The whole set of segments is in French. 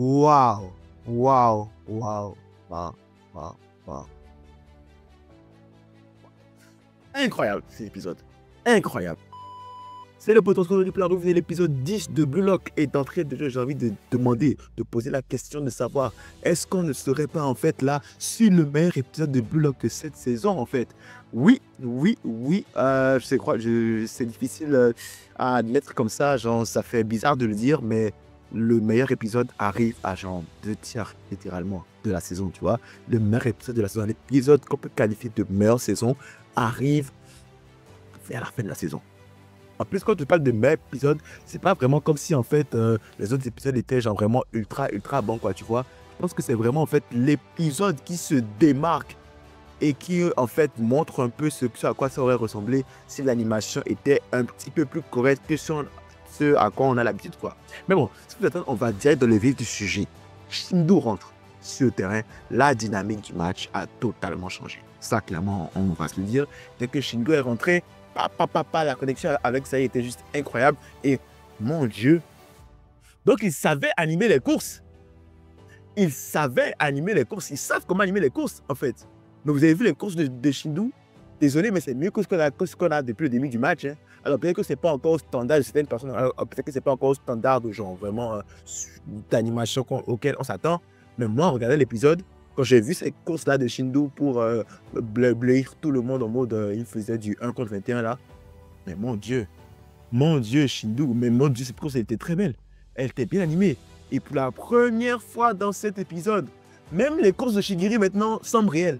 Waouh! Waouh! Waouh! Waouh! Waouh! Waouh! Incroyable cet épisode. Incroyable. C'est le potentiel de Plaro, l'épisode 10 de Blue Lock est entré de jeu. J'ai envie de demander, de poser la question de savoir, est-ce qu'on ne serait pas en fait là sur le meilleur épisode de Blue Lock de cette saison en fait? Oui, oui, oui. Je sais quoi, c'est difficile à admettre comme ça, genre ça fait bizarre de le dire, mais le meilleur épisode arrive à genre 2 tiers littéralement de la saison, tu vois. Le meilleur épisode de la saison, l'épisode qu'on peut qualifier de meilleure saison, arrive vers la fin de la saison. En plus, quand tu parles de meilleur épisode, c'est pas vraiment comme si en fait les autres épisodes étaient genre vraiment ultra bons, quoi, tu vois. Je pense que c'est vraiment en fait l'épisode qui se démarque et qui en fait montre un peu ce à quoi ça aurait ressemblé si l'animation était un petit peu plus correcte que sur ce à quoi on a l'habitude, quoi. Mais bon, si vous attendez, on va direct dans le vif du sujet. Shindo rentre sur le terrain, la dynamique du match a totalement changé. Ça, clairement, on va se le dire. Dès que Shindo est rentré, la connexion avec ça était juste incroyable. Et mon Dieu. Donc, ils savaient animer les courses. Ils savaient animer les courses. Ils savent comment animer les courses, en fait. Mais vous avez vu les courses de Shindo? Désolé, mais c'est mieux que ce qu'on a depuis le début du match. Hein. Alors, peut-être que ce n'est pas encore au standard de certaines personnes. Peut-être que ce n'est pas encore au standard de genre vraiment d'animation auquel on s'attend. Mais moi, regardez l'épisode. Quand j'ai vu ces courses-là de Shindo pour bleuir tout le monde en mode il faisait du 1 contre 21 là. Mais mon Dieu, Shindo, mais mon Dieu, cette course elle était très belle. Elle était bien animée. Et pour la première fois dans cet épisode, même les courses de Shigiri maintenant semblent réelles.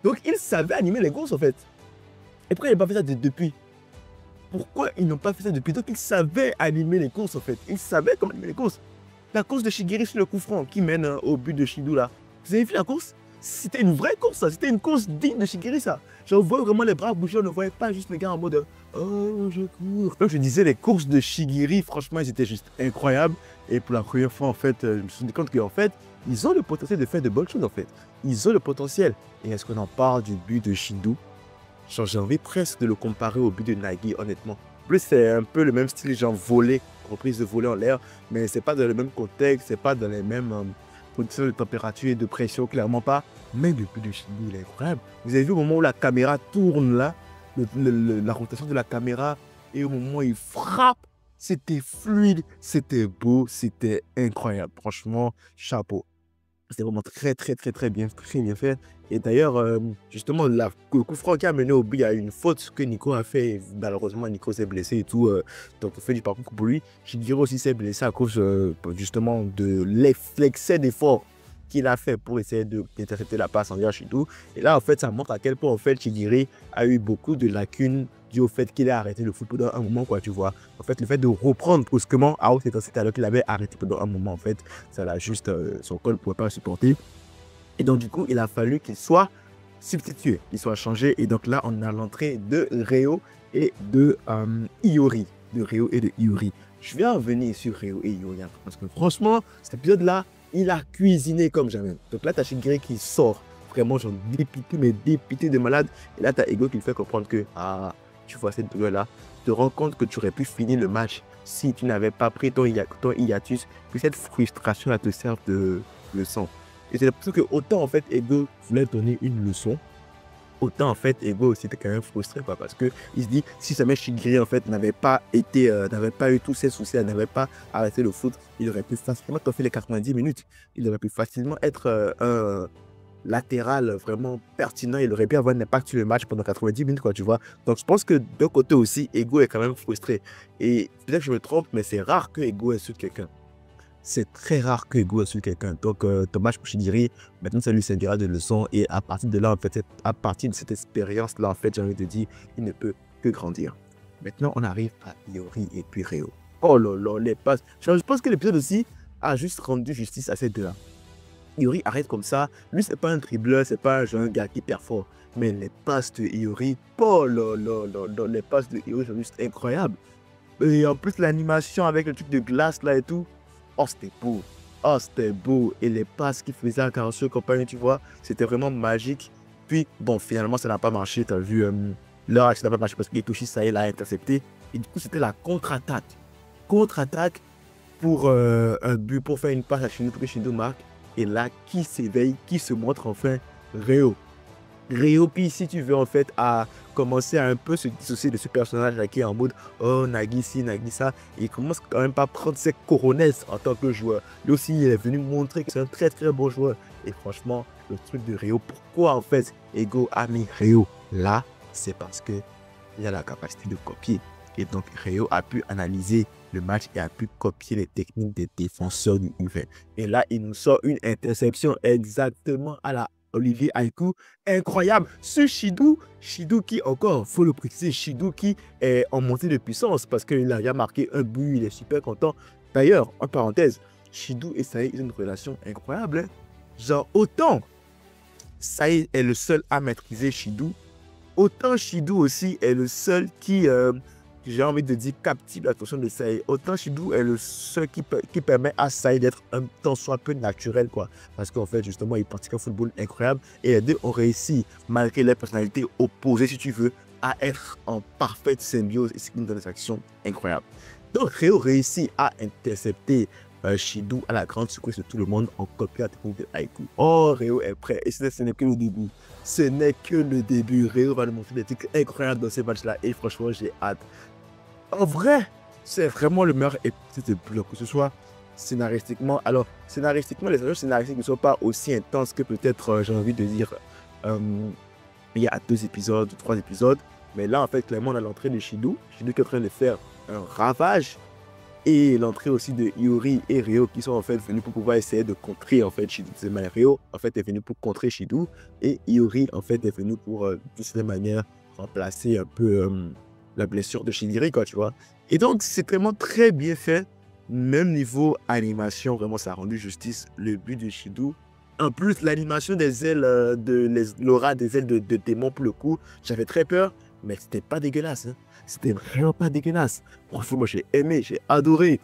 Donc ils savaient animer les courses en fait. Et pourquoi ils n'ont pas fait ça depuis? Pourquoi ils n'ont pas fait ça depuis? Donc ils savaient animer les courses en fait. Ils savaient comment animer les courses. La course de Shigiri sur le coup franc qui mène au but de Shindo là. Vous avez vu la course? C'était une vraie course, ça. C'était une course digne de Shigiri, ça. J'en vois vraiment les bras bouger, on ne voyait pas juste les gars en mode oh, je cours. Donc, je disais, les courses de Shigiri, franchement, elles étaient juste incroyables. Et pour la première fois, en fait, je me suis rendu compte qu'en fait, ils ont le potentiel de faire de bonnes choses, en fait. Ils ont le potentiel. Et est-ce qu'on en parle du but de Shindo? J'ai envie presque de le comparer au but de Nagi, honnêtement. En plus, c'est un peu le même style, genre volé, reprise de voler en l'air, mais c'est pas dans le même contexte, c'est pas dans les mêmes conditions de température et de pression, clairement pas. Mais le but de Shindo, il est incroyable. Vous avez vu au moment où la caméra tourne là, la rotation de la caméra, et au moment où il frappe, c'était fluide, c'était beau, c'était incroyable. Franchement, chapeau. C'était vraiment très bien fait. Et d'ailleurs, justement, le coup franc qui a mené au but, il y a une faute que Nico a fait. Et malheureusement, Nico s'est blessé et tout. Donc, on fait du parcours pour lui. Shigiri aussi s'est blessé à cause justement de l'excès d'effort qu'il a fait pour essayer d'intercepter la passe en virage et tout. Et là, en fait, ça montre à quel point, en fait, Shigiri a eu beaucoup de lacunes dû au fait qu'il a arrêté le foot pendant un moment, quoi, tu vois. En fait, le fait de reprendre brusquement à haute intensité alors qu'il avait arrêté pendant un moment, en fait, ça l'a juste, son corps ne pouvait pas le supporter. Et donc, du coup, il a fallu qu'il soit substitué, qu'il soit changé. Et donc là, on a l'entrée de Reo et de Iori. De Reo et de Iori. Je vais revenir sur Reo et Iori parce que franchement, cet épisode-là, il a cuisiné comme jamais. Donc là, tu as Shigiri qui sort vraiment genre dépité, mais dépité de malade. Et là, tu as Ego qui le fait comprendre que, ah, tu vois cette douleur-là, tu te rends compte que tu aurais pu finir le match si tu n'avais pas pris ton hiatus, puis cette frustration-là te sert de leçon. Et c'est pour ça que autant en fait Ego voulait donner une leçon, autant en fait Ego aussi était quand même frustré, quoi, parce que il se dit si jamais Shigiri en fait n'avait pas eu tous ces soucis, n'avait pas arrêté le foot, il aurait pu facilement toffer les 90 minutes. Il aurait pu facilement être un latéral vraiment pertinent, il aurait pu avoir un impact sur le match pendant 90 minutes, quoi, tu vois. Donc je pense que d'un côté aussi, Ego est quand même frustré. Et peut-être que je me trompe, mais c'est rare que Ego insulte quelqu'un. C'est très rare que Ego insulte quelqu'un. Donc dommage pour Shigiri, maintenant ça lui servira de leçon. Et à partir de là, en fait, à partir de cette expérience-là, en fait, j'ai envie de dire, il ne peut que grandir. Maintenant, on arrive à Iori et puis Reo. Oh là là, les passes. Je pense que l'épisode aussi a juste rendu justice à ces deux-là. Iori arrête comme ça. Lui, c'est pas un dribbleur, c'est pas un gars qui perd fort. Mais les passes de Iori, oh là là là là, les passes de Iori sont juste incroyables. Et en plus, l'animation avec le truc de glace là et tout. Oh, c'était beau. Oh, c'était beau. Et les passes qu'il faisait à Caruso et compagnie, tu vois, c'était vraiment magique. Puis, bon, finalement, ça n'a pas marché. Tu as vu, leur ça n'a pas marché parce que Itoshi, ça y est, l'a intercepté. Et du coup, c'était la contre-attaque. Contre-attaque pour un but, pour faire une passe à Shido pour que Shido marque. Et là, qui s'éveille, qui se montre enfin? Ryo. Ryo, puis si tu veux en fait à commencer à un peu se dissocier de ce personnage là qui est en mode oh Nagi ci, Nagi ça, il commence quand même pas à prendre ses coronesses en tant que joueur. Lui aussi, il est venu montrer que c'est un très très bon joueur. Et franchement, le truc de Ryo, pourquoi en fait Ego a mis Ryo là, c'est parce que il a la capacité de copier. Et donc Ryo a pu analyser le match et a pu copier les techniques des défenseurs du U20. Et là, il nous sort une interception exactement à la Olivier Aikou, incroyable. Ce Shido qui encore, faut le préciser, Shido qui est en montée de puissance parce qu'il a déjà marqué un but, il est super content. D'ailleurs, en parenthèse, Shido et Saï, ils ont une relation incroyable. Hein? Genre, autant Saï est le seul à maîtriser Shido, autant Shido aussi est le seul qui, j'ai envie de dire, captive l'attention de Saï. Autant Shido est le seul qui permet à Saï d'être un tant soit peu naturel, quoi. Parce qu'en fait, justement, il pratique un football incroyable et les deux ont réussi, malgré les personnalités opposées, si tu veux, à être en parfaite symbiose et ce qui nous donne des actions incroyables. Donc, Ryo réussit à intercepter Shido à la grande surprise de tout le monde en copiant la technique de Aikou. Oh, Ryo est prêt et ce n'est que le début. Ce n'est que le début. Ryo va nous montrer des trucs incroyables dans ces matchs-là et franchement, j'ai hâte. En vrai, c'est vraiment le meilleur épisode de Block, que ce soit scénaristiquement. Alors, scénaristiquement, les enjeux scénaristiques ne sont pas aussi intenses que peut-être, j'ai envie de dire, il y a 2 épisodes, 3 épisodes. Mais là, en fait, clairement, on a l'entrée de Shido. Shido qui est en train de faire un ravage. Et l'entrée aussi de Iori et Ryo qui sont en fait venus pour pouvoir essayer de contrer en fait Shido. Ryo en fait est venu pour contrer Shido. Et Iori en fait est venu pour, de cette manière, remplacer un peu la blessure de Shiniri, quoi, tu vois. Et donc, c'est vraiment très bien fait. Même niveau animation, vraiment, ça a rendu justice. Le but de Shido. En plus, l'animation des ailes, l'aura des ailes de démon pour le coup, j'avais très peur, mais c'était pas dégueulasse. Hein. C'était vraiment pas dégueulasse. Franchement, moi, j'ai aimé, j'ai adoré.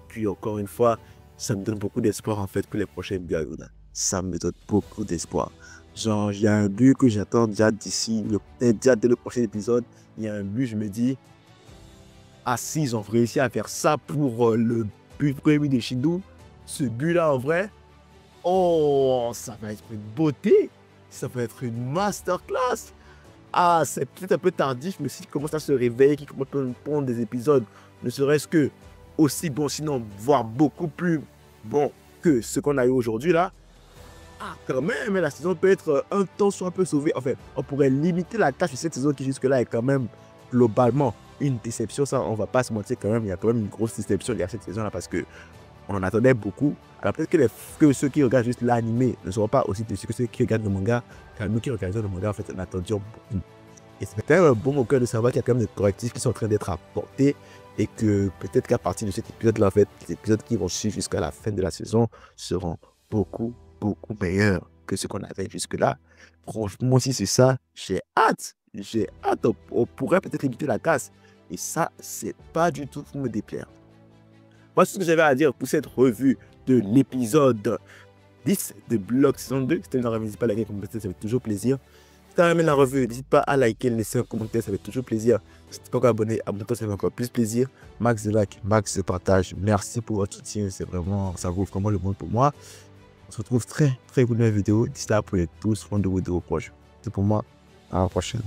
Puis, encore une fois, ça me donne beaucoup d'espoir, en fait, pour les prochaines Biaguna. Ça me donne beaucoup d'espoir. Genre, il y a un but que j'attends déjà déjà dès le prochain épisode. Il y a un but, je me dis, ah si, ils ont réussi à faire ça pour le but premier de Shido. Ce but-là, en vrai, oh, ça va être une beauté. Ça va être une masterclass. Ah, c'est peut-être un peu tardif, mais s'il commence à se réveiller, qu'il commence à prendre des épisodes, ne serait-ce que aussi bon, sinon, voire beaucoup plus bon que ce qu'on a eu aujourd'hui, là, ah, quand même, la saison peut être un temps soit un peu sauvée. En fait, on pourrait limiter la tâche de cette saison qui jusque-là est quand même globalement une déception. Ça, on va pas se mentir quand même. Il y a quand même une grosse déception derrière cette saison-là parce que on en attendait beaucoup. Alors peut-être que ceux qui regardent juste l'animé ne seront pas aussi déçus que ceux qui regardent le manga. Car nous qui regardons le manga, en fait, on attendions beaucoup. Et c'est peut-être un bon au cœur de savoir qu'il y a quand même des correctifs qui sont en train d'être apportés. Et que peut-être qu'à partir de cet épisode-là, en fait, les épisodes qui vont suivre jusqu'à la fin de la saison seront beaucoup meilleurs que ce qu'on avait jusque-là. Franchement, si c'est ça, j'ai hâte. J'ai hâte. On pourrait peut-être éviter la casse. Et ça, c'est pas du tout pour me déplaire. Moi, ce que j'avais à dire pour cette revue de l'épisode 10 de Block saison 2, c'était une revue, n'hésite pas à liker, commenter, ça fait toujours plaisir. Si tu as aimé la revue, n'hésite pas à liker, laisser un commentaire, ça fait toujours plaisir. Si tu n'es pas encore abonné, abonne-toi, ça fait encore plus plaisir. Max de like, max de partage. Merci pour votre soutien, c'est vraiment, ça vaut vraiment le monde pour moi. On se retrouve très pour une nouvelle vidéo. D'ici là, pour tous, de vidéo proche. C'est pour moi. À la prochaine.